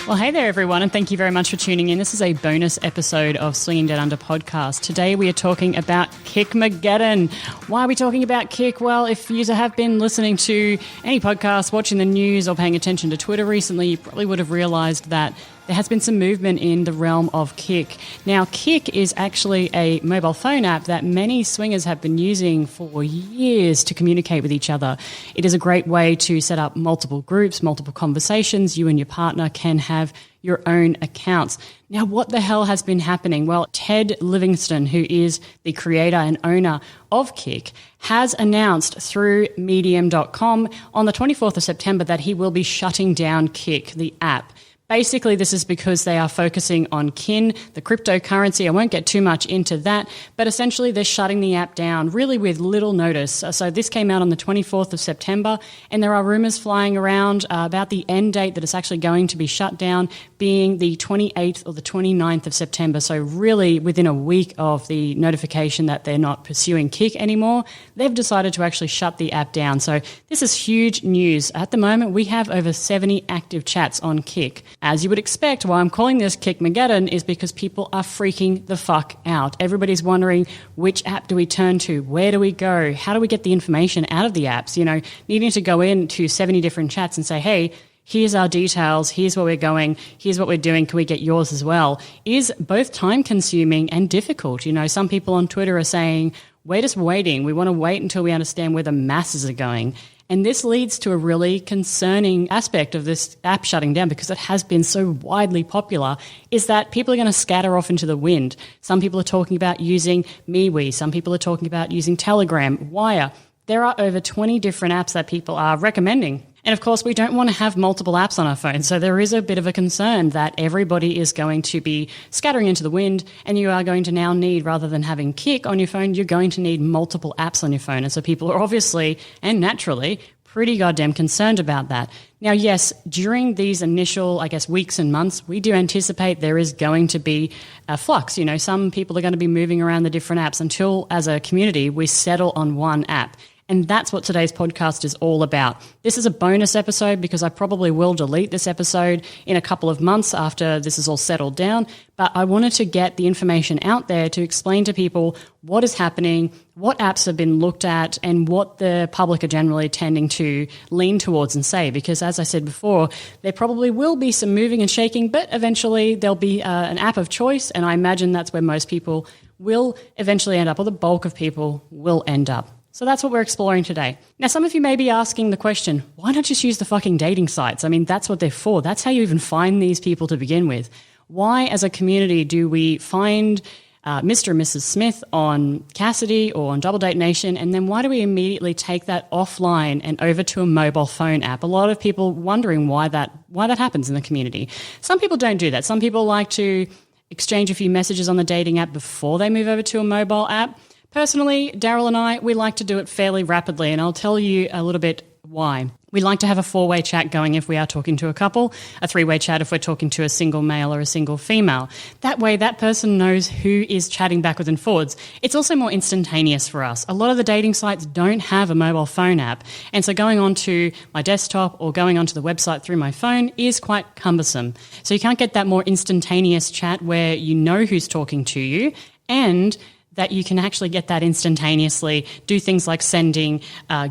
Well, hey there, everyone, and thank you very much for tuning in. This is a bonus episode of Swinging Dead Under podcast. Today we are talking about Kick-mageddon. Why are we talking about Kick? Well, if you have been listening to any podcast, watching the news, or paying attention to Twitter recently, you probably would have realised that there has been some movement in the realm of Kick. Now, Kick is actually a mobile phone app that many swingers have been using for years to communicate with each other. It is a great way to set up multiple groups, multiple conversations. You and your partner can have your own accounts. Now, what the hell has been happening? Well, Ted Livingston, who is the creator and owner of Kick, has announced through medium.com on the 24th of September that he will be shutting down Kick, the app. Basically, this is because they are focusing on Kin, the cryptocurrency. I won't get too much into that, but essentially they're shutting the app down really with little notice. So this came out on the 24th of September, and there are rumors flying around about the end date that it's actually going to be shut down being the 28th or the 29th of September. So really within a week of the notification that they're not pursuing Kick anymore, they've decided to actually shut the app down. So this is huge news. At the moment, we have over 70 active chats on Kick. As you would expect, why I'm calling this Kick-mageddon is because people are freaking the fuck out. Everybody's wondering, which app do we turn to? Where do we go? How do we get the information out of the apps? You know, needing to go into 70 different chats and say, hey, here's our details, here's where we're going, here's what we're doing, can we get yours as well, is both time-consuming and difficult. You know, some people on Twitter are saying, we're just waiting. We want to wait until we understand where the masses are going. And this leads to a really concerning aspect of this app shutting down, because it has been so widely popular, is that people are going to scatter off into the wind. Some people are talking about using MeWe. Some people are talking about using Telegram, Wire. There are over 20 different apps that people are recommending. And of course, we don't want to have multiple apps on our phone. So there is a bit of a concern that everybody is going to be scattering into the wind, and you are going to now need, rather than having Kick on your phone, you're going to need multiple apps on your phone. And so people are obviously and naturally pretty goddamn concerned about that. Now, yes, during these initial, weeks and months, we do anticipate there is going to be a flux. You know, some people are going to be moving around the different apps until, as a community, we settle on one app. And that's what today's podcast is all about. This is a bonus episode because I probably will delete this episode in a couple of months after this is all settled down. But I wanted to get the information out there to explain to people what is happening, what apps have been looked at, and what the public are generally tending to lean towards and say. Because as I said before, there probably will be some moving and shaking, but eventually there'll be an app of choice. And I imagine that's where most people will eventually end up, or the bulk of people will end up. So that's what we're exploring today. Now, some of you may be asking the question, why not just use the fucking dating sites? I mean, that's what they're for. That's how you even find these people to begin with. Why, as a community, do we find Mr. and Mrs. Smith on Cassidy or on Double Date Nation, and then why do we immediately take that offline and over to a mobile phone app? A lot of people wondering why that happens in the community. Some people don't do that. Some people like to exchange a few messages on the dating app before they move over to a mobile app. Personally, Daryl and I, we like to do it fairly rapidly, and I'll tell you a little bit why. We like to have a 4-way chat going if we are talking to a couple, a 3-way chat if we're talking to a single male or a single female. That way, that person knows who is chatting backwards and forwards. It's also more instantaneous for us. A lot of the dating sites don't have a mobile phone app, and so going onto my desktop or going onto the website through my phone is quite cumbersome. So you can't get that more instantaneous chat where you know who's talking to you, and that you can actually get that instantaneously, do things like sending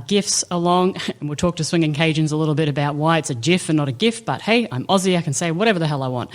GIFs along. And we'll talk to Swinging Cajuns a little bit about why it's a GIF and not a GIF, but hey, I'm Aussie, I can say whatever the hell I want.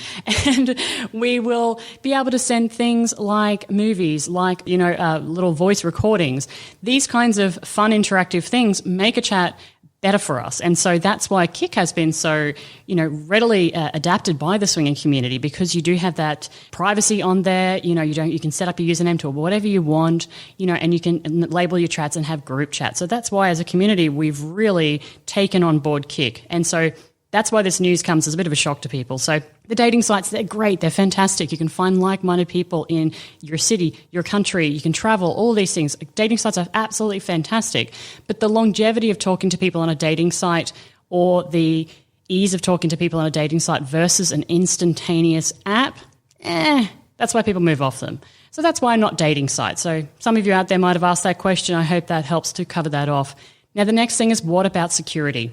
And we will be able to send things like movies, like, little voice recordings. These kinds of fun interactive things make a chat better for us. And so that's why Kick has been so, readily adapted by the swinging community, because you do have that privacy on there. You can set up a username to whatever you want, and you can label your chats and have group chats. So that's why as a community, we've really taken on board Kick. And so that's why this news comes as a bit of a shock to people. So the dating sites, they're great. They're fantastic. You can find like-minded people in your city, your country. You can travel, all these things. Dating sites are absolutely fantastic. But the longevity of talking to people on a dating site, or the ease of talking to people on a dating site versus an instantaneous app, that's why people move off them. So that's why not dating sites. So some of you out there might have asked that question. I hope that helps to cover that off. Now, the next thing is, what about security?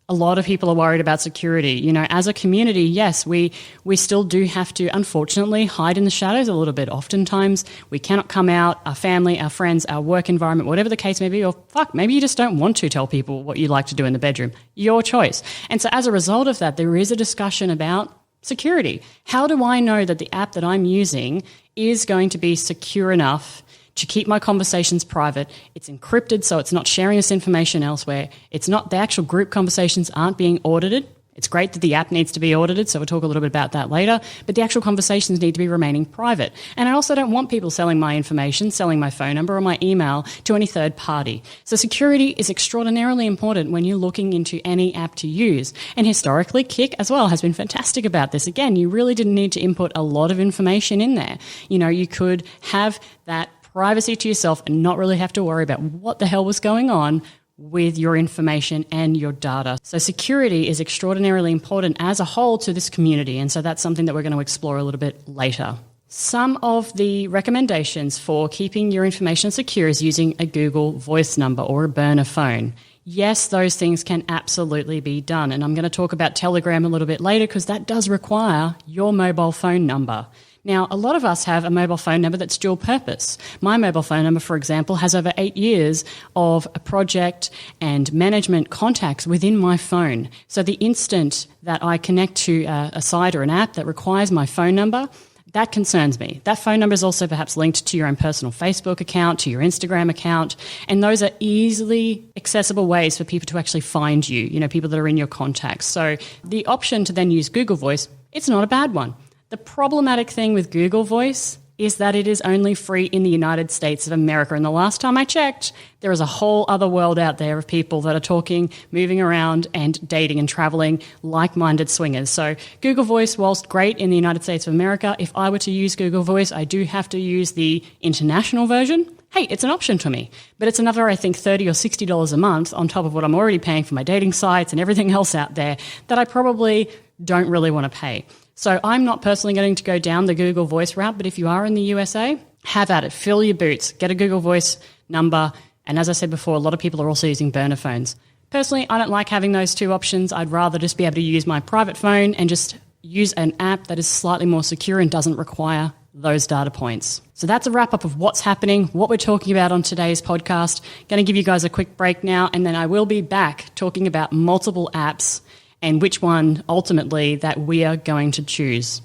A lot of people are worried about security. You know, as a community, yes, we still do have to, unfortunately, hide in the shadows a little bit. Oftentimes, we cannot come out, our family, our friends, our work environment, whatever the case may be, or maybe you just don't want to tell people what you like to do in the bedroom. Your choice. And so as a result of that, there is a discussion about security. How do I know that the app that I'm using is going to be secure enough to keep my conversations private? It's encrypted, so it's not sharing this information elsewhere. It's not, the actual group conversations aren't being audited. It's great that the app needs to be audited, so we'll talk a little bit about that later, but the actual conversations need to be remaining private. And I also don't want people selling my information, selling my phone number or my email to any third party. So security is extraordinarily important when you're looking into any app to use. And historically, Kik as well has been fantastic about this. Again, you really didn't need to input a lot of information in there. You know, you could have that privacy to yourself and not really have to worry about what the hell was going on with your information and your data. So security is extraordinarily important as a whole to this community, and so that's something that we're going to explore a little bit later. Some of the recommendations for keeping your information secure is using a Google Voice number or a burner phone. Yes, those things can absolutely be done, and I'm going to talk about Telegram a little bit later because that does require your mobile phone number. Now, a lot of us have a mobile phone number that's dual purpose. My mobile phone number, for example, has over 8 years of a project and management contacts within my phone. So the instant that I connect to a site or an app that requires my phone number, that concerns me. That phone number is also perhaps linked to your own personal Facebook account, to your Instagram account, and those are easily accessible ways for people to actually find you, you know, people that are in your contacts. So the option to then use Google Voice, it's not a bad one. The problematic thing with Google Voice is that it is only free in the United States of America. And the last time I checked, there is a whole other world out there of people that are talking, moving around and dating and traveling like-minded swingers. So Google Voice, whilst great in the United States of America, if I were to use Google Voice, I do have to use the international version. Hey, it's an option to me, but it's another, I think, $30 or $60 a month on top of what I'm already paying for my dating sites and everything else out there that I probably don't really want to pay. So I'm not personally going to go down the Google Voice route, but if you are in the USA, have at it. Fill your boots. Get a Google Voice number. And as I said before, a lot of people are also using burner phones. Personally, I don't like having those two options. I'd rather just be able to use my private phone and just use an app that is slightly more secure and doesn't require those data points. So that's a wrap up of what's happening, what we're talking about on today's podcast. Going to give you guys a quick break now, and then I will be back talking about multiple apps and which one ultimately that we are going to choose.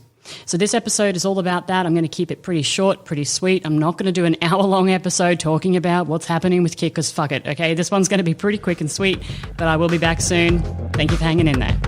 So this episode is all about that. I'm going to keep it pretty short, pretty sweet. I'm not going to do an hour-long episode talking about what's happening with Kik, because fuck it, okay? This one's going to be pretty quick and sweet, but I will be back soon. Thank you for hanging in there.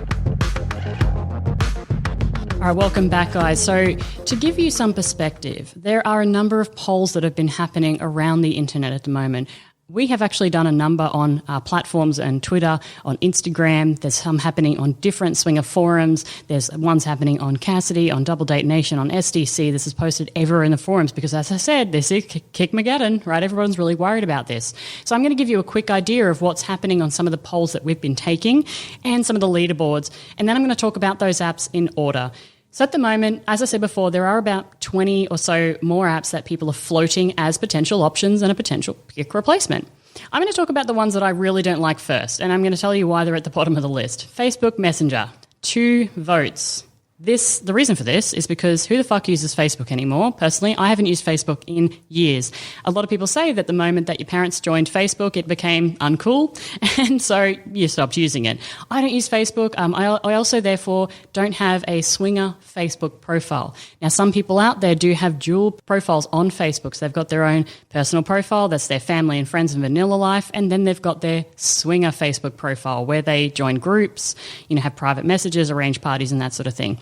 All right, welcome back, guys. So to give you some perspective, there are a number of polls that have been happening around the internet at the moment. We have actually done a number on our platforms and Twitter, on Instagram. There's some happening on different swinger forums. There's ones happening on Cassidy, on Double Date Nation, on SDC. This is posted everywhere in the forums because, as I said, this is Kikmageddon, right? Everyone's really worried about this. So I'm going to give you a quick idea of what's happening on some of the polls that we've been taking and some of the leaderboards. And then I'm going to talk about those apps in order. So at the moment, as I said before, there are about 20 or so more apps that people are floating as potential options and a potential Kik replacement. I'm going to talk about the ones that I really don't like first, and I'm going to tell you why they're at the bottom of the list. Facebook Messenger, 2 votes. The reason for this is because who the fuck uses Facebook anymore? Personally, I haven't used Facebook in years. A lot of people say that the moment that your parents joined Facebook, it became uncool, and so you stopped using it. I don't use Facebook. I also, therefore, don't have a swinger Facebook profile. Now, some people out there do have dual profiles on Facebook. So they've got their own personal profile, that's their family and friends and vanilla life, and then they've got their swinger Facebook profile where they join groups, have private messages, arrange parties, and that sort of thing.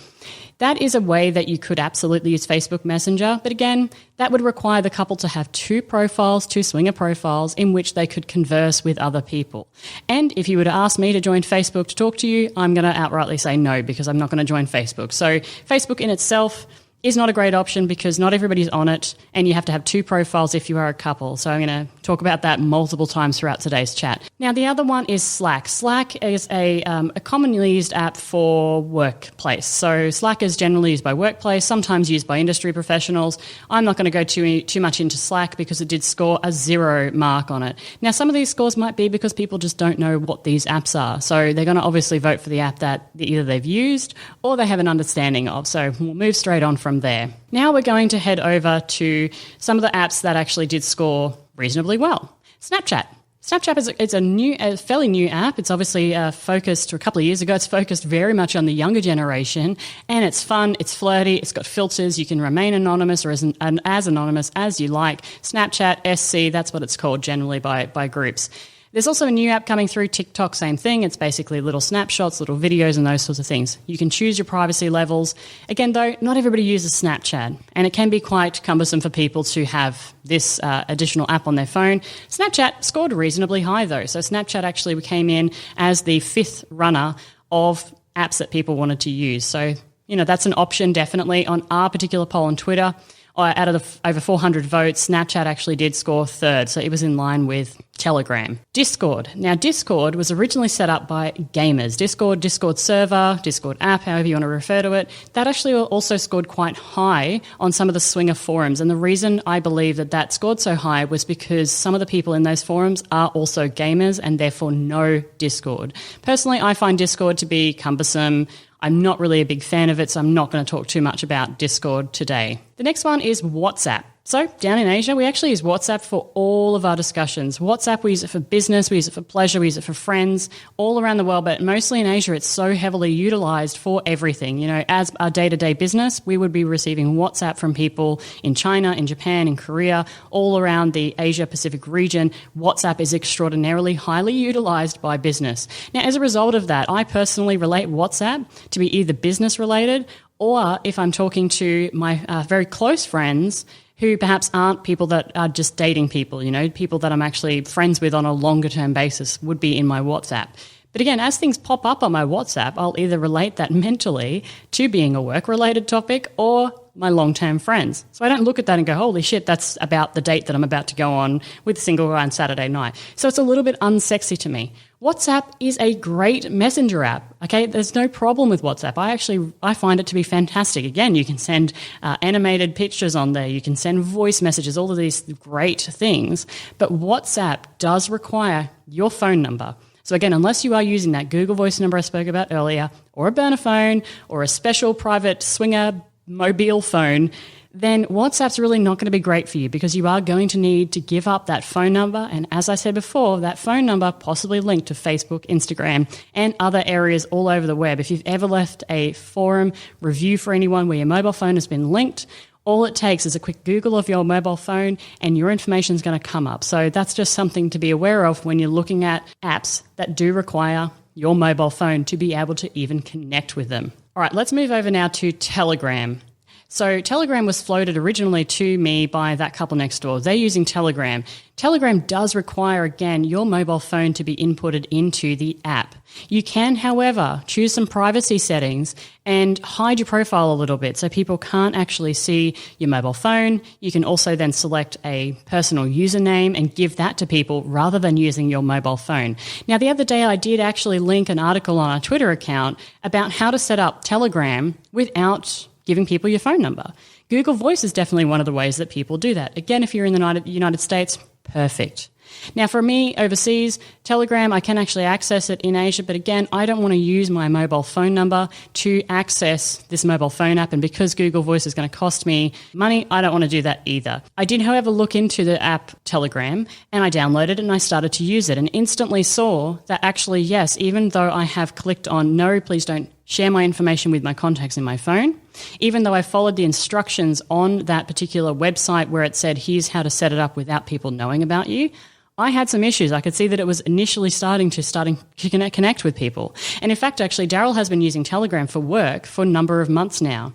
That is a way that you could absolutely use Facebook Messenger, but again, that would require the couple to have 2 profiles, 2 swinger profiles, in which they could converse with other people. And if you were to ask me to join Facebook to talk to you, I'm going to outrightly say no, because I'm not going to join Facebook. So Facebook in itself is not a great option because not everybody's on it, and you have to have 2 profiles if you are a couple. So I'm going to talk about that multiple times throughout today's chat. Now, the other one is Slack. Slack is a commonly used app for workplace. So Slack is generally used by workplace, sometimes used by industry professionals. I'm not going to go too much into Slack because it did score a 0 mark on it. Now, some of these scores might be because people just don't know what these apps are. So they're going to obviously vote for the app that either they've used or they have an understanding of. So we'll move straight on from there. Now we're going to head over to some of the apps that actually did score reasonably well. Snapchat. Snapchat is a fairly new app. It's obviously focused, a couple of years ago, it's focused very much on the younger generation, and it's fun, it's flirty, it's got filters, you can remain anonymous or as anonymous as you like. Snapchat, SC, that's what it's called generally by groups. There's also a new app coming through, TikTok, same thing. It's basically little snapshots, little videos and those sorts of things. You can choose your privacy levels. Again, though, not everybody uses Snapchat, and it can be quite cumbersome for people to have this additional app on their phone. Snapchat scored reasonably high, though. So Snapchat actually came in as the 5th runner of apps that people wanted to use. So, that's an option definitely. On our particular poll on Twitter, out of the over 400 votes, Snapchat actually did score 3rd, so it was in line with Telegram. Discord. Now, Discord was originally set up by gamers. Discord server, Discord app, however you want to refer to it, that actually also scored quite high on some of the swinger forums. And the reason I believe that scored so high was because some of the people in those forums are also gamers and therefore know Discord. Personally, I find Discord to be cumbersome. I'm not really a big fan of it, so I'm not going to talk too much about Discord today. The next one is WhatsApp. So down in Asia, we actually use WhatsApp for all of our discussions. WhatsApp, we use it for business, we use it for pleasure, we use it for friends, all around the world. But mostly in Asia, it's so heavily utilised for everything. As our day-to-day business, we would be receiving WhatsApp from people in China, in Japan, in Korea, all around the Asia-Pacific region. WhatsApp is extraordinarily highly utilised by business. Now, as a result of that, I personally relate WhatsApp to be either business-related or if I'm talking to my very close friends who perhaps aren't people that are just dating people, people that I'm actually friends with on a longer term basis would be in my WhatsApp. But again, as things pop up on my WhatsApp, I'll either relate that mentally to being a work-related topic or my long-term friends. So I don't look at that and go, holy shit, that's about the date that I'm about to go on with a single guy on Saturday night. So it's a little bit unsexy to me. WhatsApp is a great messenger app, okay? There's no problem with WhatsApp. I find it to be fantastic. Again, you can send animated pictures on there. You can send voice messages, all of these great things. But WhatsApp does require your phone number. So again, unless you are using that Google Voice number I spoke about earlier, or a burner phone, or a special private swinger mobile phone, then WhatsApp's really not going to be great for you because you are going to need to give up that phone number. And as I said before, that phone number possibly linked to Facebook, Instagram, and other areas all over the web. If you've ever left a forum review for anyone where your mobile phone has been linked, all it takes is a quick Google of your mobile phone and your information is going to come up. So that's just something to be aware of when you're looking at apps that do require your mobile phone to be able to even connect with them. All right, let's move over now to Telegram. So Telegram was floated originally to me by that couple next door. They're using Telegram. Telegram does require, again, your mobile phone to be inputted into the app. You can, however, choose some privacy settings and hide your profile a little bit so people can't actually see your mobile phone. You can also then select a personal username and give that to people rather than using your mobile phone. Now, the other day I did actually link an article on our Twitter account about how to set up Telegram without giving people your phone number. Google Voice is definitely one of the ways that people do that. Again, if you're in the United States, perfect. Now, for me, overseas, Telegram, I can actually access it in Asia, but again, I don't want to use my mobile phone number to access this mobile phone app, and because Google Voice is going to cost me money, I don't want to do that either. I did, however, look into the app Telegram, and I downloaded it and I started to use it and instantly saw that actually, yes, even though I have clicked on no, please don't share my information with my contacts in my phone, even though I followed the instructions on that particular website where it said, here's how to set it up without people knowing about you, I had some issues. I could see that it was initially starting to connect with people. And in fact, actually, Daryl has been using Telegram for work for a number of months now.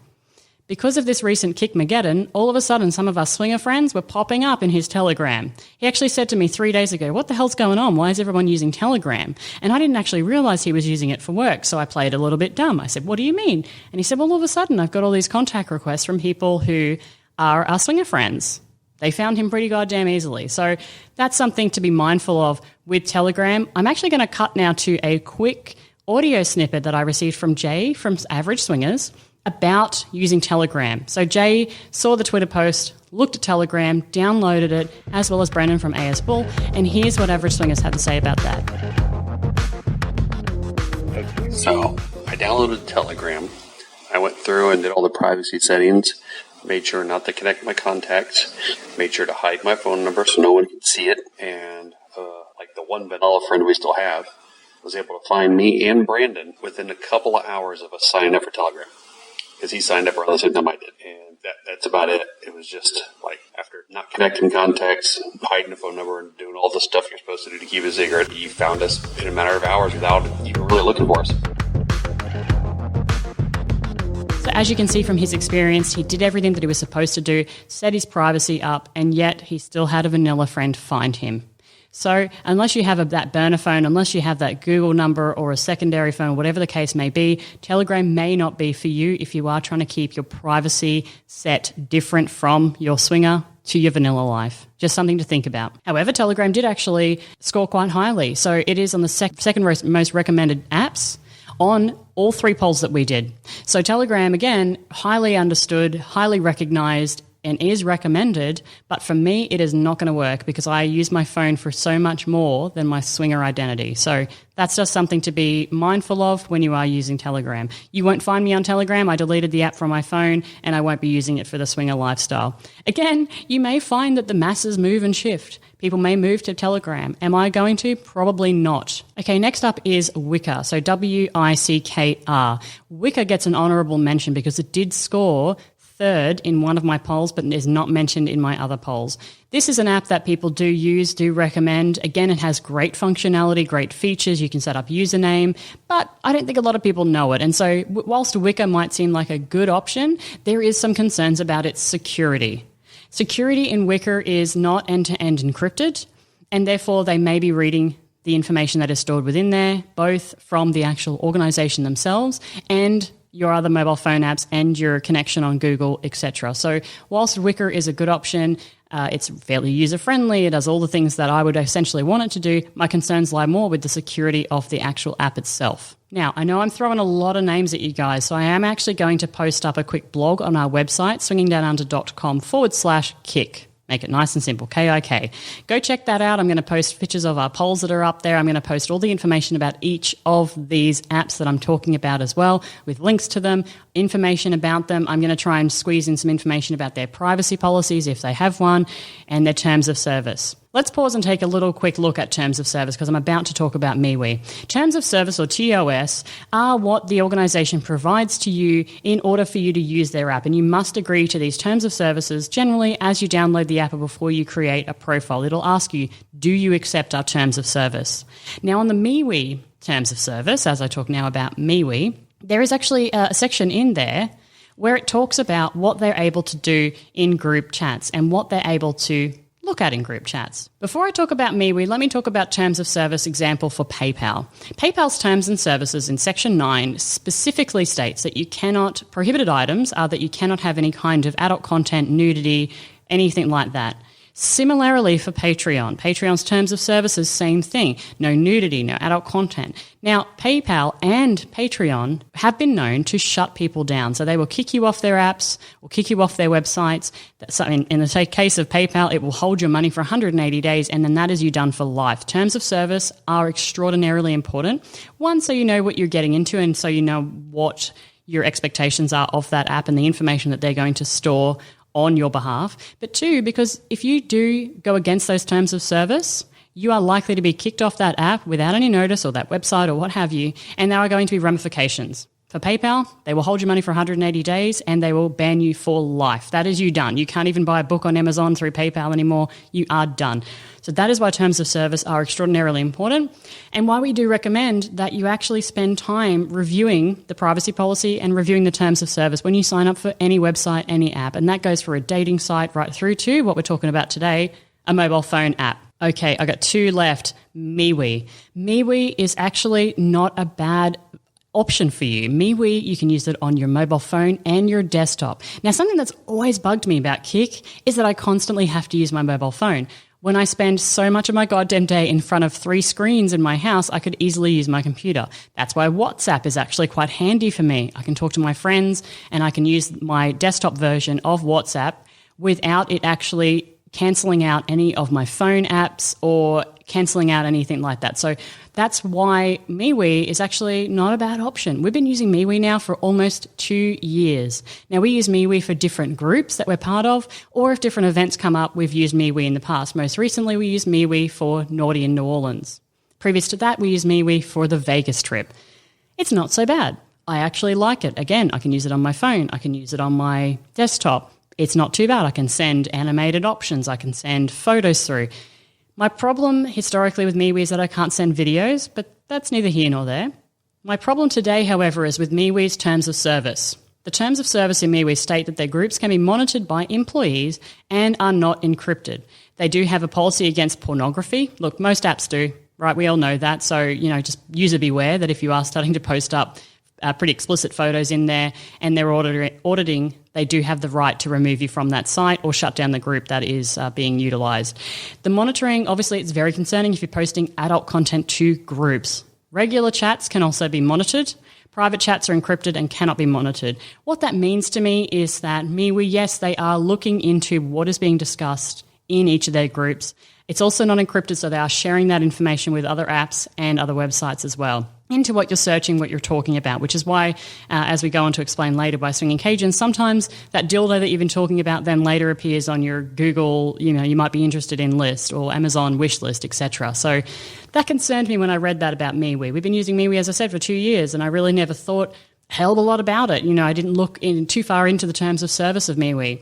Because of this recent Kickmageddon, all of a sudden some of our swinger friends were popping up in his Telegram. He actually said to me 3 days ago, what the hell's going on? Why is everyone using Telegram? And I didn't actually realise he was using it for work, so I played a little bit dumb. I said, what do you mean? And he said, well, all of a sudden I've got all these contact requests from people who are our swinger friends. They found him pretty goddamn easily. So that's something to be mindful of with Telegram. I'm actually going to cut now to a quick audio snippet that I received from Jay from Average Swingers about using Telegram. So Jay saw the Twitter post, looked at Telegram, downloaded it, as well as Brendan from AS Bull, and here's what Average Swingers had to say about that. Okay, so I downloaded Telegram. I went through and did all the privacy settings, made sure not to connect my contacts, made sure to hide my phone number so no one could see it, and like the one vanilla friend we still have was able to find me and Brandon within a couple of hours of us signing up for Telegram. Because he signed up around the same time I did. And that's about it. It was just like after not connecting contacts, hiding a phone number, and doing all the stuff you're supposed to do to keep it secret, he found us in a matter of hours without even really looking for us. So as you can see from his experience, he did everything that he was supposed to do, set his privacy up, and yet he still had a vanilla friend find him. So unless you have that burner phone, unless you have that Google number or a secondary phone, whatever the case may be, Telegram may not be for you if you are trying to keep your privacy set different from your swinger to your vanilla life. Just something to think about. However, Telegram did actually score quite highly. So it is on the second most recommended apps on all 3 polls that we did. So Telegram, again, highly understood, highly recognized, and is recommended, but for me it is not going to work because I use my phone for so much more than my swinger identity. So that's just something to be mindful of when you are using Telegram. You won't find me on Telegram. I deleted the app from my phone and I won't be using it for the swinger lifestyle. Again, you may find that the masses move and shift. People may move to Telegram. Am I going to? Probably not. Okay, next up is Wickr. So Wickr. Wickr gets an honourable mention because it did score 3rd in one of my polls, but is not mentioned in my other polls. This is an app that people do use, do recommend. Again, it has great functionality, great features. You can set up username, but I don't think a lot of people know it. And so whilst Wickr might seem like a good option, there is some concerns about its security. Security in Wickr is not end-to-end encrypted, and therefore they may be reading the information that is stored within there, both from the actual organisation themselves and your other mobile phone apps and your connection on Google, etc. So whilst Wickr is a good option, it's fairly user-friendly, it does all the things that I would essentially want it to do, my concerns lie more with the security of the actual app itself. Now, I know I'm throwing a lot of names at you guys, so I am actually going to post up a quick blog on our website, swingingdownunder.com/kick. Make it nice and simple, KIK. Go check that out. I'm going to post pictures of our polls that are up there. I'm going to post all the information about each of these apps that I'm talking about as well, with links to them, information about them. I'm going to try and squeeze in some information about their privacy policies, if they have one, and their terms of service. Let's pause and take a little quick look at terms of service because I'm about to talk about MeWe. Terms of service, or TOS, are what the organisation provides to you in order for you to use their app, and you must agree to these terms of services generally as you download the app or before you create a profile. It'll ask you, do you accept our terms of service? Now on the MeWe terms of service, as I talk now about MeWe, there is actually a section in there where it talks about what they're able to do in group chats and what they're able to look at in group chats. Before I talk about MeWe, let me talk about terms of service example for PayPal. PayPal's terms and services in Section 9 specifically states that prohibited items are that you cannot have any kind of adult content, nudity, anything like that. Similarly for Patreon. Patreon's terms of services, same thing. No nudity, no adult content. Now, PayPal and Patreon have been known to shut people down. So they will kick you off their apps or kick you off their websites. So in the case of PayPal, it will hold your money for 180 days, and then that is you done for life. Terms of service are extraordinarily important. One, so you know what you're getting into and so you know what your expectations are of that app and the information that they're going to store on your behalf, but 2, because if you do go against those terms of service, you are likely to be kicked off that app without any notice or that website or what have you, and there are going to be ramifications. For PayPal, they will hold your money for 180 days and they will ban you for life. That is you done. You can't even buy a book on Amazon through PayPal anymore. You are done. So that is why terms of service are extraordinarily important, and why we do recommend that you actually spend time reviewing the privacy policy and reviewing the terms of service when you sign up for any website, any app. And that goes for a dating site right through to what we're talking about today, a mobile phone app. Okay, I got 2 left. MeWe. MeWe is actually not a bad option for you. MeWe, you can use it on your mobile phone and your desktop. Now, something that's always bugged me about Kik is that I constantly have to use my mobile phone. When I spend so much of my goddamn day in front of 3 screens in my house, I could easily use my computer. That's why WhatsApp is actually quite handy for me. I can talk to my friends and I can use my desktop version of WhatsApp without it actually cancelling out any of my phone apps or cancelling out anything like that. So that's why MeWe is actually not a bad option. We've been using MeWe now for almost 2 years. Now, we use MeWe for different groups that we're part of, or if different events come up, we've used MeWe in the past. Most recently, we used MeWe for Naughty in New Orleans. Previous to that, we used MeWe for the Vegas trip. It's not so bad. I actually like it. Again, I can use it on my phone. I can use it on my desktop. It's not too bad. I can send animated options. I can send photos through. My problem historically with MeWe is that I can't send videos, but that's neither here nor there. My problem today, however, is with MeWe's terms of service. The terms of service in MeWe state that their groups can be monitored by employees and are not encrypted. They do have a policy against pornography. Look, most apps do, right? We all know that. So, just user beware that if you are starting to post up pretty explicit photos in there and they're auditing, they do have the right to remove you from that site or shut down the group that is being utilised. The monitoring, obviously, it's very concerning if you're posting adult content to groups. Regular chats can also be monitored. Private chats are encrypted and cannot be monitored. What that means to me is that MeWe, yes, they are looking into what is being discussed in each of their groups. It's also not encrypted, so they are sharing that information with other apps and other websites as well into what you're searching, what you're talking about, which is why, as we go on to explain later by Swinging Cajuns, sometimes that dildo that you've been talking about then later appears on your Google, you might be interested in list or Amazon wish list, etc. So that concerned me when I read that about MeWe. We've been using MeWe, as I said, for 2 years, and I really never thought a hell of a lot about it. I didn't look too far into the terms of service of MeWe.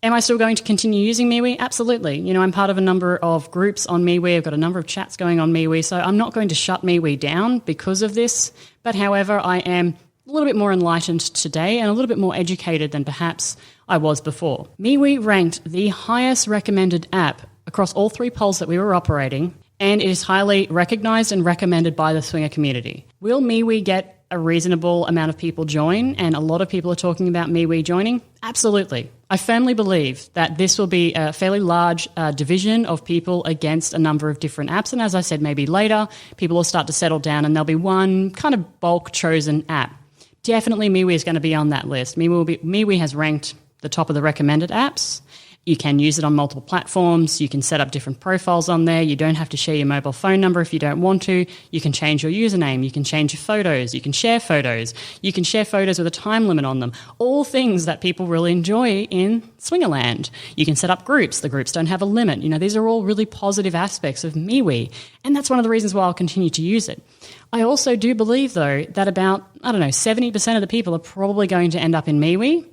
Am I still going to continue using MeWe? Absolutely. I'm part of a number of groups on MeWe. I've got a number of chats going on MeWe, so I'm not going to shut MeWe down because of this. But however, I am a little bit more enlightened today and a little bit more educated than perhaps I was before. MeWe ranked the highest recommended app across all 3 polls that we were operating, and it is highly recognised and recommended by the swinger community. Will MeWe get a reasonable amount of people join, and a lot of people are talking about MeWe joining? Absolutely. I firmly believe that this will be a fairly large division of people against a number of different apps. And as I said, maybe later, people will start to settle down and there'll be one kind of bulk chosen app. Definitely MeWe is going to be on that list. MeWe has ranked the top of the recommended apps. You can use it on multiple platforms. You can set up different profiles on there. You don't have to share your mobile phone number if you don't want to. You can change your username. You can change your photos. You can share photos. You can share photos with a time limit on them. All things that people really enjoy in Swingerland. You can set up groups. The groups don't have a limit. These are all really positive aspects of MeWe. And that's one of the reasons why I'll continue to use it. I also do believe, though, that about, 70% of the people are probably going to end up in MeWe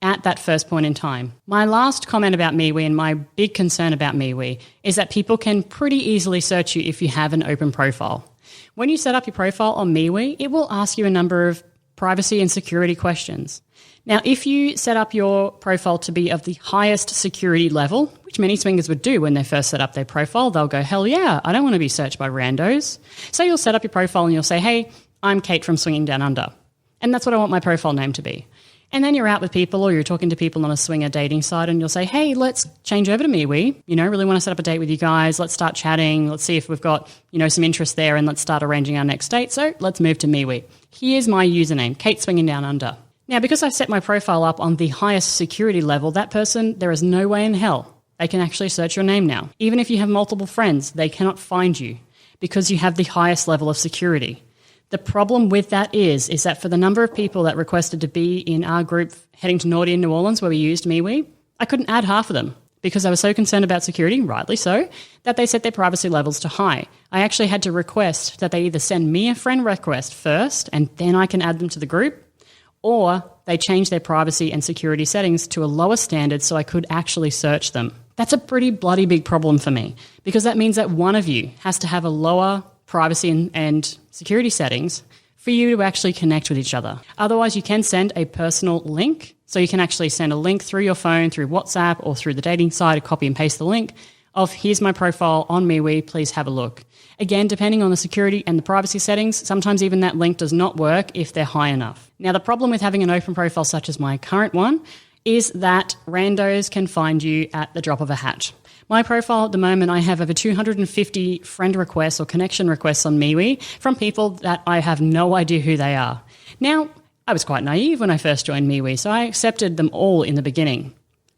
at that first point in time. My last comment about MeWe and my big concern about MeWe is that people can pretty easily search you if you have an open profile. When you set up your profile on MeWe, it will ask you a number of privacy and security questions. Now, if you set up your profile to be of the highest security level, which many swingers would do when they first set up their profile, they'll go, hell yeah, I don't want to be searched by randos. So you'll set up your profile and you'll say, hey, I'm Kate from Swinging Down Under. And that's what I want my profile name to be. And then you're out with people or you're talking to people on a swinger dating site and you'll say, hey, let's change over to MeWe. Really want to set up a date with you guys. Let's start chatting. Let's see if we've got, some interest there and let's start arranging our next date. So let's move to MeWe. Here's my username, Kate Swinging Down Under. Now, because I've set my profile up on the highest security level, that person, there is no way in hell they can actually search your name now. Even if you have multiple friends, they cannot find you because you have the highest level of security. The problem with that is that for the number of people that requested to be in our group heading to Naughty in New Orleans where we used MeWe, I couldn't add half of them because they were so concerned about security, rightly so, that they set their privacy levels to high. I actually had to request that they either send me a friend request first and then I can add them to the group, or they change their privacy and security settings to a lower standard so I could actually search them. That's a pretty bloody big problem for me, because that means that one of you has to have a lower privacy and security settings for you to actually connect with each other. Otherwise, you can send a personal link. So you can actually send a link through your phone, through WhatsApp, or through the dating site, copy and paste the link of, here's my profile on MeWe, please have a look. Again, depending on the security and the privacy settings, sometimes even that link does not work if they're high enough. Now, the problem with having an open profile such as my current one is that randos can find you at the drop of a hat. My profile at the moment, I have over 250 friend requests or connection requests on MeWe from people that I have no idea who they are. Now, I was quite naive when I first joined MeWe, so I accepted them all in the beginning.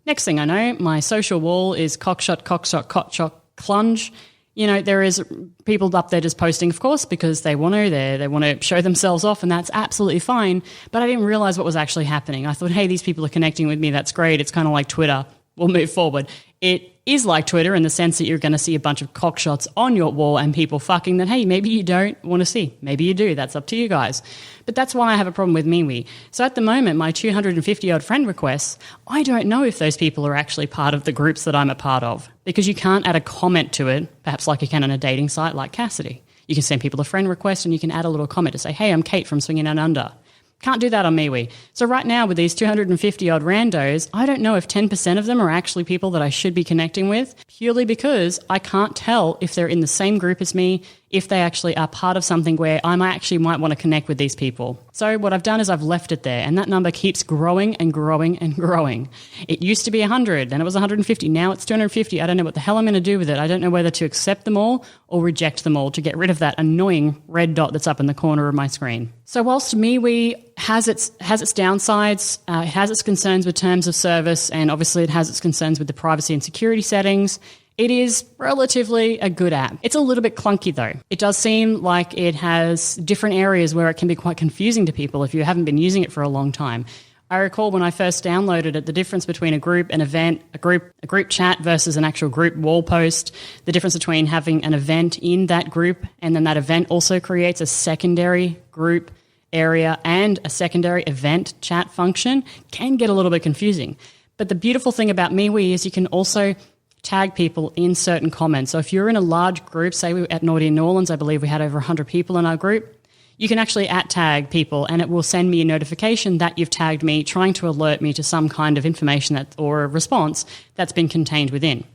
Next thing I know, my social wall is cockshot, clunge. You know, there is people up there just posting, of course, because they want to. They want to show themselves off, and that's absolutely fine. But I didn't realize what was actually happening. I thought, hey, these people are connecting with me. That's great. It's kind of like Twitter. We'll move forward. It is like Twitter in the sense that you're going to see a bunch of cockshots on your wall and people fucking that, hey, maybe you don't want to see. Maybe you do. That's up to you guys. But that's why I have a problem with MeWe. So at the moment, my 250-odd friend requests, I don't know if those people are actually part of the groups that I'm a part of, because you can't add a comment to it, perhaps like you can on a dating site like Cassidy. You can send people a friend request and you can add a little comment to say, hey, I'm Kate from Swinging Down Under. Can't do that on MeWe. So right now with these 250-odd randos, I don't know if 10% of them are actually people that I should be connecting with, purely because I can't tell if they're in the same group as me, if they actually are part of something where I might want to connect with these people. So what I've done is I've left it there, and that number keeps growing and growing and growing. It used to be 100, then it was 150, now it's 250. I don't know what the hell I'm going to do with it. I don't know whether to accept them all or reject them all to get rid of that annoying red dot that's up in the corner of my screen. So whilst MeWe has its downsides, it has its concerns with terms of service, and obviously it has its concerns with the privacy and security settings, it is relatively a good app. It's a little bit clunky though. It does seem like it has different areas where it can be quite confusing to people if you haven't been using it for a long time. I recall when I first downloaded it, the difference between a group, an event, a group chat versus an actual group wall post, the difference between having an event in that group and then that event also creates a secondary group area and a secondary event chat function can get a little bit confusing. But the beautiful thing about MeWe is you can also tag people in certain comments. So if you're in a large group, say we were at Naughty and Nawlins, I believe we had over 100 people in our group, you can actually @tag people and it will send me a notification that you've tagged me, trying to alert me to some kind of information or a response that's been contained within.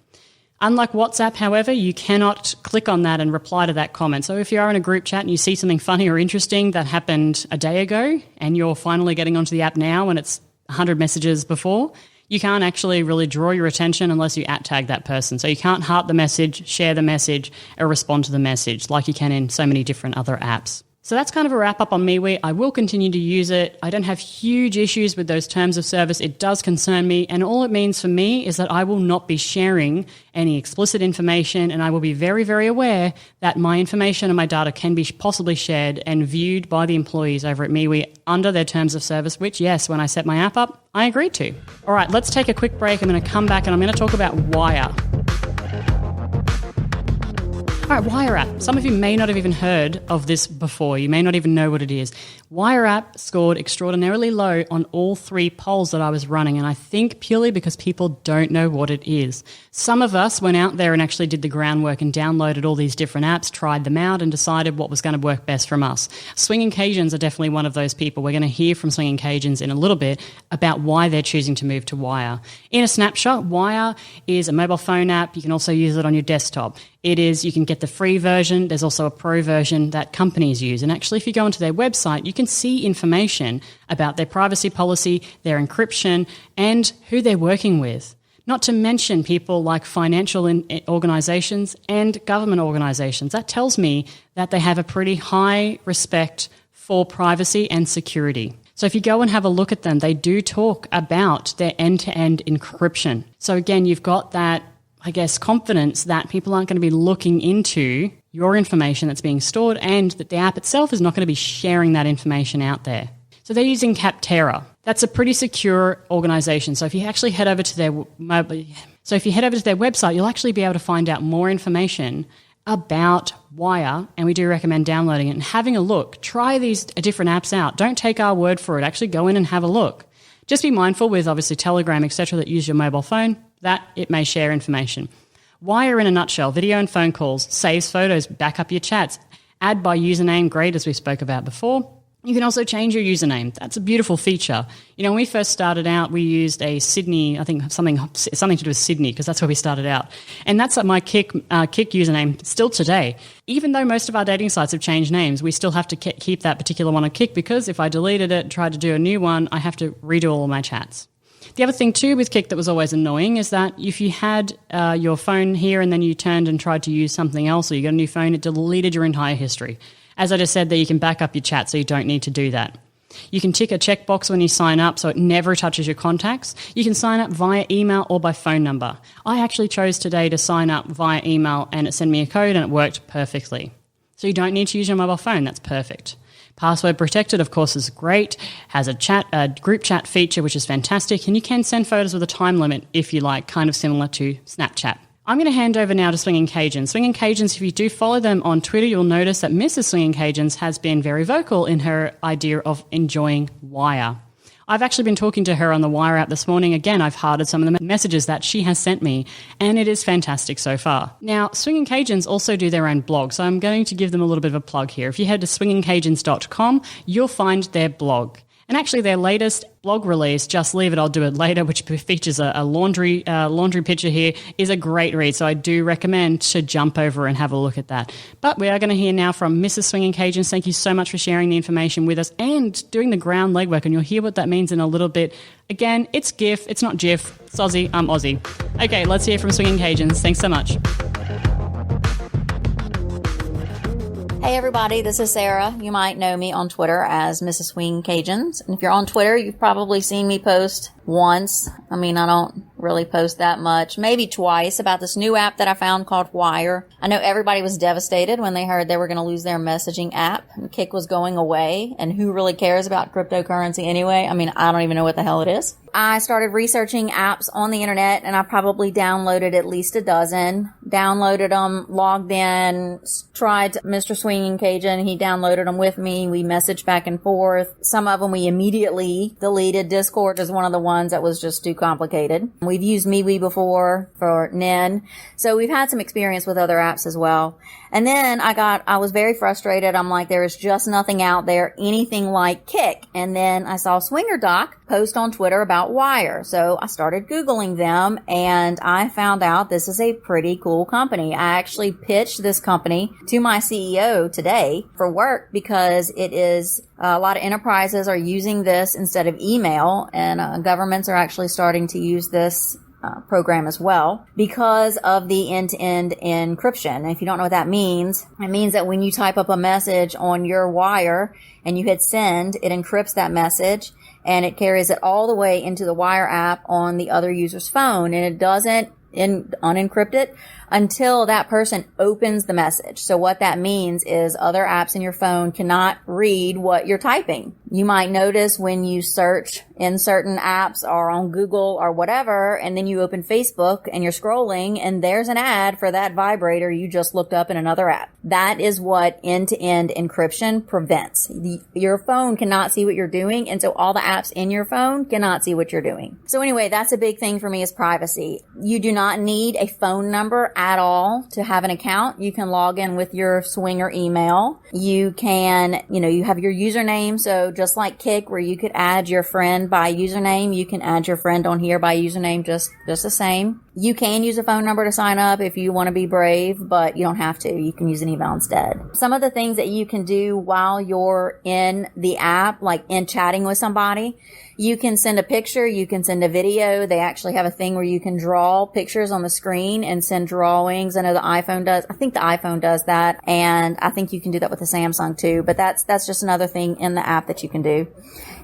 Unlike WhatsApp, however, you cannot click on that and reply to that comment. So if you are in a group chat and you see something funny or interesting that happened a day ago and you're finally getting onto the app now and it's 100 messages before, you can't actually really draw your attention unless you @tag that person. So you can't heart the message, share the message, or respond to the message like you can in so many different other apps. So that's kind of a wrap up on MeWe. I will continue to use it. I don't have huge issues with those terms of service. It does concern me. And all it means for me is that I will not be sharing any explicit information, and I will be very, very aware that my information and my data can be possibly shared and viewed by the employees over at MeWe under their terms of service, which, yes, when I set my app up, I agreed to. All right, let's take a quick break. I'm going to come back and I'm going to talk about Wire. All right, Wire app. Some of you may not have even heard of this before. You may not even know what it is. Wire app scored extraordinarily low on all 3 polls that I was running, and I think purely because people don't know what it is. Some of us went out there and actually did the groundwork and downloaded all these different apps, tried them out, and decided what was going to work best from us. Swinging Cajuns are definitely one of those people. We're going to hear from Swinging Cajuns in a little bit about why they're choosing to move to Wire. In a snapshot, Wire is a mobile phone app. You can also use it on your desktop. You can get the free version. There's also a pro version that companies use. And actually, if you go onto their website, you can see information about their privacy policy, their encryption, and who they're working with. Not to mention people like financial organizations and government organizations. That tells me that they have a pretty high respect for privacy and security. So if you go and have a look at them, they do talk about their end-to-end encryption. So again, you've got that, I guess, confidence that people aren't going to be looking into your information that's being stored and that the app itself is not going to be sharing that information out there. So they're using Capterra. That's a pretty secure organization. So if you actually head over to their So if you head over to their website, you'll actually be able to find out more information about Wire, and we do recommend downloading it and having a look. Try these different apps out. Don't take our word for it. Actually go in and have a look. Just be mindful with obviously Telegram, etc., that use your mobile phone, that it may share information. Wire in a nutshell, video and phone calls, saves photos, back up your chats, add by username, great, as we spoke about before. You can also change your username. That's a beautiful feature. You know, when we first started out, we used a Sydney, I think something to do with Sydney, because that's where we started out. And that's my Kik username still today. Even though most of our dating sites have changed names, we still have to keep that particular one on Kik, because if I deleted it and tried to do a new one, I have to redo all of my chats. The other thing too with Kik that was always annoying is that if you had your phone here and then you turned and tried to use something else, or you got a new phone, it deleted your entire history. As I just said there, you can back up your chat, so you don't need to do that. You can tick a checkbox when you sign up so it never touches your contacts. You can sign up via email or by phone number. I actually chose today to sign up via email and it sent me a code and it worked perfectly. So you don't need to use your mobile phone. That's perfect. Password protected, of course, is great. Has a group chat feature, which is fantastic. And you can send photos with a time limit if you like, kind of similar to Snapchat. I'm going to hand over now to Swinging Cajuns. Swinging Cajuns, if you do follow them on Twitter, you'll notice that Mrs. Swinging Cajuns has been very vocal in her idea of enjoying Wire. I've actually been talking to her on the Wire app this morning. Again, I've hearted some of the messages that she has sent me, and it is fantastic so far. Now, Swinging Cajuns also do their own blog, so I'm going to give them a little bit of a plug here. If you head to swingingcajuns.com, you'll find their blog. And actually their latest blog release, Just Leave It, I'll Do It Later, which features a laundry picture here, is a great read. So I do recommend to jump over and have a look at that. But we are going to hear now from Mrs. Swinging Cajuns. Thank you so much for sharing the information with us and doing the ground legwork. And you'll hear what that means in a little bit. Again, it's GIF. It's not GIF. It's Aussie. I'm Aussie. Okay, let's hear from Swinging Cajuns. Thanks so much. Hey everybody, this is Sarah. You might know me on Twitter as Mrs. Swing Cajuns. And if you're on Twitter, you've probably seen me post once. I mean, I don't really post that much. Maybe twice about this new app that I found called Wire. I know everybody was devastated when they heard they were going to lose their messaging app and Kik was going away. And who really cares about cryptocurrency anyway? I mean, I don't even know what the hell it is. I started researching apps on the internet and I probably downloaded at least a dozen. Downloaded them, logged in, tried Mr. Swinging Cajun. He downloaded them with me. We messaged back and forth. Some of them we immediately deleted. Discord is one of the ones that was just too complicated. We've used MeWe before for Nen. So we've had some experience with other apps as well. And then I was very frustrated. I'm like, there is just nothing out there, anything like Kik. And then I saw Swinger Doc post on Twitter about Wire. So I started Googling them and I found out this is a pretty cool company. I actually pitched this company to my CEO today for work because it is a lot of enterprises are using this instead of email, and governments are actually starting to use this program as well because of the end-to-end encryption. And if you don't know what that means, it means that when you type up a message on your Wire and you hit send, it encrypts that message and it carries it all the way into the Wire app on the other user's phone, and it doesn't unencrypt it until that person opens the message. So what that means is other apps in your phone cannot read what you're typing. You might notice when you search in certain apps or on Google or whatever, and then you open Facebook and you're scrolling and there's an ad for that vibrator you just looked up in another app. That is what end-to-end encryption prevents. Your phone cannot see what you're doing, and so all the apps in your phone cannot see what you're doing. So anyway, that's a big thing for me is privacy. You do not need a phone number at all to have an account. You can log in with your Swinger email. You can, you have your username. So just like Kik, where you could add your friend by username, you can add your friend on here by username just the same. You can use a phone number to sign up if you want to be brave, but you don't have to. You can use an email instead. Some of the things that you can do while you're in the app, like in chatting with somebody, you can send a picture, you can send a video. They actually have a thing where you can draw pictures on the screen and send drawings. I know the iPhone does. I think the iPhone does that. And I think you can do that with the Samsung too. But that's just another thing in the app that you can do.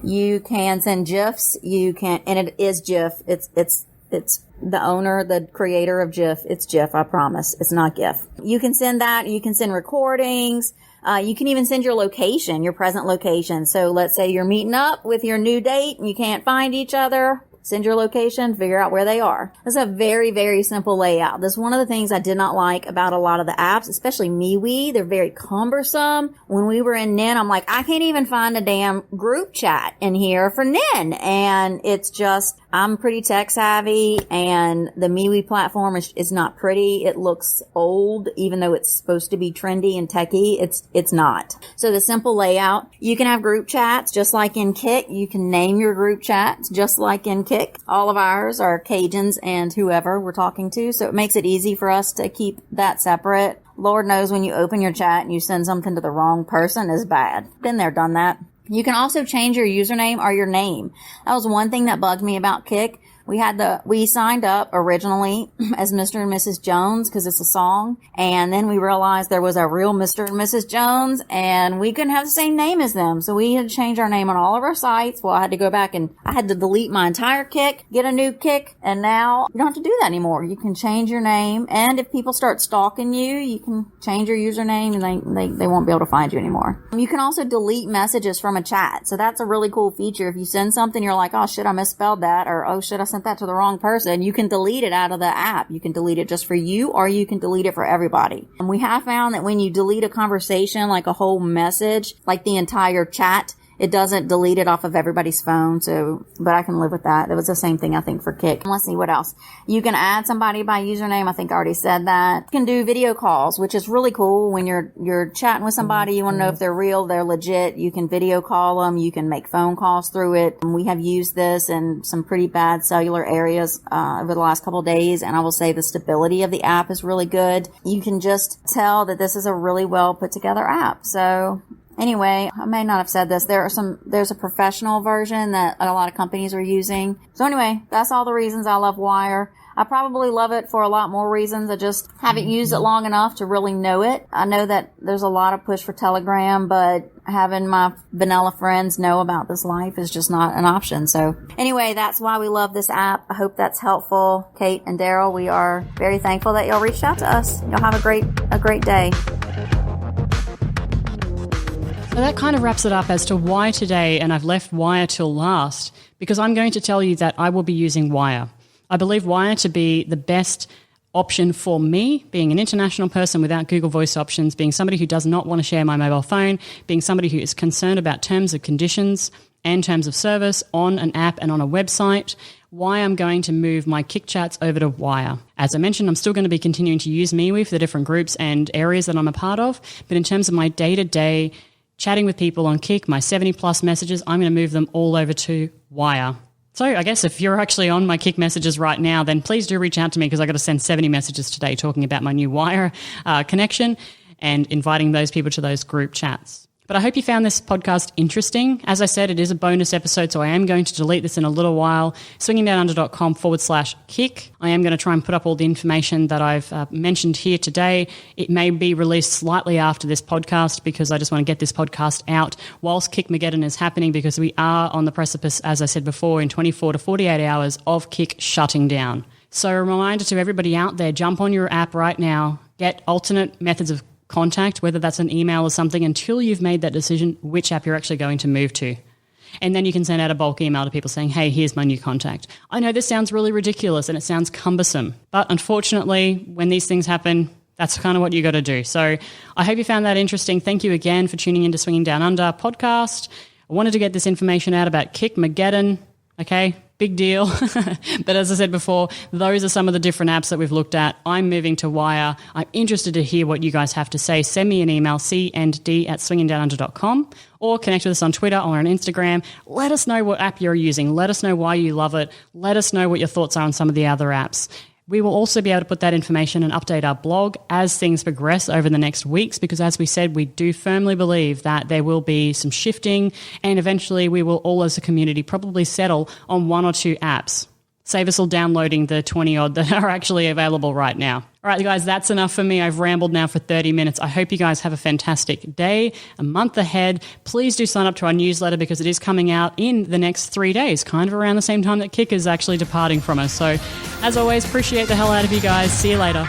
You can send GIFs. And it is GIF. It's the owner, the creator of GIF. It's GIF, I promise. It's not GIF. You can send that. You can send recordings. You can even send your location, your present location. So let's say you're meeting up with your new date and you can't find each other. send your location, figure out where they are. This is a very, very simple layout. This is one of the things I did not like about a lot of the apps, especially MeWe. They're very cumbersome. When we were in Nin, I'm like, I can't even find a damn group chat in here for Nin. And it's just, I'm pretty tech savvy, and the MeWe platform is not pretty. It looks old, even though it's supposed to be trendy and techy. It's not. So the simple layout, you can have group chats just like in Kik. You can name your group chats just like in Kik. All of ours are Cajuns and whoever we're talking to, so it makes it easy for us to keep that separate. Lord knows when you open your chat and you send something to the wrong person is bad. Been there, done that. You can also change your username or your name. That was one thing that bugged me about Kik. We signed up originally as Mr. and Mrs. Jones because it's a song. And then we realized there was a real Mr. and Mrs. Jones and we couldn't have the same name as them. So we had to change our name on all of our sites. Well, I had to go back and I had to delete my entire Kik, get a new Kik. And now you don't have to do that anymore. You can change your name. And if people start stalking you, you can change your username and they won't be able to find you anymore. You can also delete messages from a chat. So that's a really cool feature. If you send something, you're like, oh shit, I misspelled that, or oh shit, I sent that to the wrong person. You can delete it out of the app. You can delete it just for you, or you can delete it for everybody. And we have found that when you delete a conversation, like a whole message, like the entire chat, it doesn't delete it off of everybody's phone. So, but I can live with that. It was the same thing, I think, for Kik. Let's see what else. You can add somebody by username. I think I already said that. You can do video calls, which is really cool. When you're chatting with somebody, you want to know if they're real, they're legit. You can video call them. You can make phone calls through it. And we have used this in some pretty bad cellular areas over the last couple of days. And I will say the stability of the app is really good. You can just tell that this is a really well put together app. So anyway, I may not have said this. There's a professional version that a lot of companies are using. So anyway, that's all the reasons I love Wire. I probably love it for a lot more reasons. I just haven't used it long enough to really know it. I know that there's a lot of push for Telegram, but having my vanilla friends know about this life is just not an option. So anyway, that's why we love this app. I hope that's helpful. Kate and Daryl, we are very thankful that y'all reached out to us. Y'all have a great day. So that kind of wraps it up as to why today, and I've left Wire till last, because I'm going to tell you that I will be using Wire. I believe Wire to be the best option for me, being an international person without Google Voice options, being somebody who does not want to share my mobile phone, being somebody who is concerned about terms of conditions and terms of service on an app and on a website. Why I'm going to move my Kik chats over to Wire. As I mentioned, I'm still going to be continuing to use MeWe for the different groups and areas that I'm a part of, but in terms of my day-to-day chatting with people on Kik, my 70-plus messages, I'm going to move them all over to Wire. So I guess if you're actually on my Kik messages right now, then please do reach out to me because I got to send 70 messages today talking about my new Wire connection and inviting those people to those group chats. But I hope you found this podcast interesting. As I said, it is a bonus episode, so I am going to delete this in a little while. swingingdownunder.com/Kik. I am going to try and put up all the information that I've mentioned here today. It may be released slightly after this podcast because I just want to get this podcast out whilst Kikmageddon is happening, because we are on the precipice, as I said before, in 24 to 48 hours of Kik shutting down. So a reminder to everybody out there, jump on your app right now, get alternate methods of contact, whether that's an email or something, until you've made that decision which app you're actually going to move to. And then you can send out a bulk email to people saying, hey, here's my new contact. I know this sounds really ridiculous and it sounds cumbersome, but unfortunately, when these things happen, that's kind of what you got to do. So I hope you found that interesting. Thank you again for tuning into Swinging Down Under podcast. I wanted to get this information out about Kikmageddon. Okay, big deal. But as I said before, those are some of the different apps that we've looked at. I'm moving to Wire. I'm interested to hear what you guys have to say. Send me an email, cnd@swingingdownunder.com, or connect with us on Twitter or on Instagram. Let us know what app you're using. Let us know why you love it. Let us know what your thoughts are on some of the other apps. We will also be able to put that information and update our blog as things progress over the next weeks, because as we said, we do firmly believe that there will be some shifting and eventually we will all as a community probably settle on one or two apps. Save us all downloading the 20-odd that are actually available right now. All right, guys, that's enough for me. I've rambled now for 30 minutes. I hope you guys have a fantastic day, a month ahead. Please do sign up to our newsletter because it is coming out in the next 3 days, kind of around the same time that Kik is actually departing from us. So, as always, appreciate the hell out of you guys. See you later.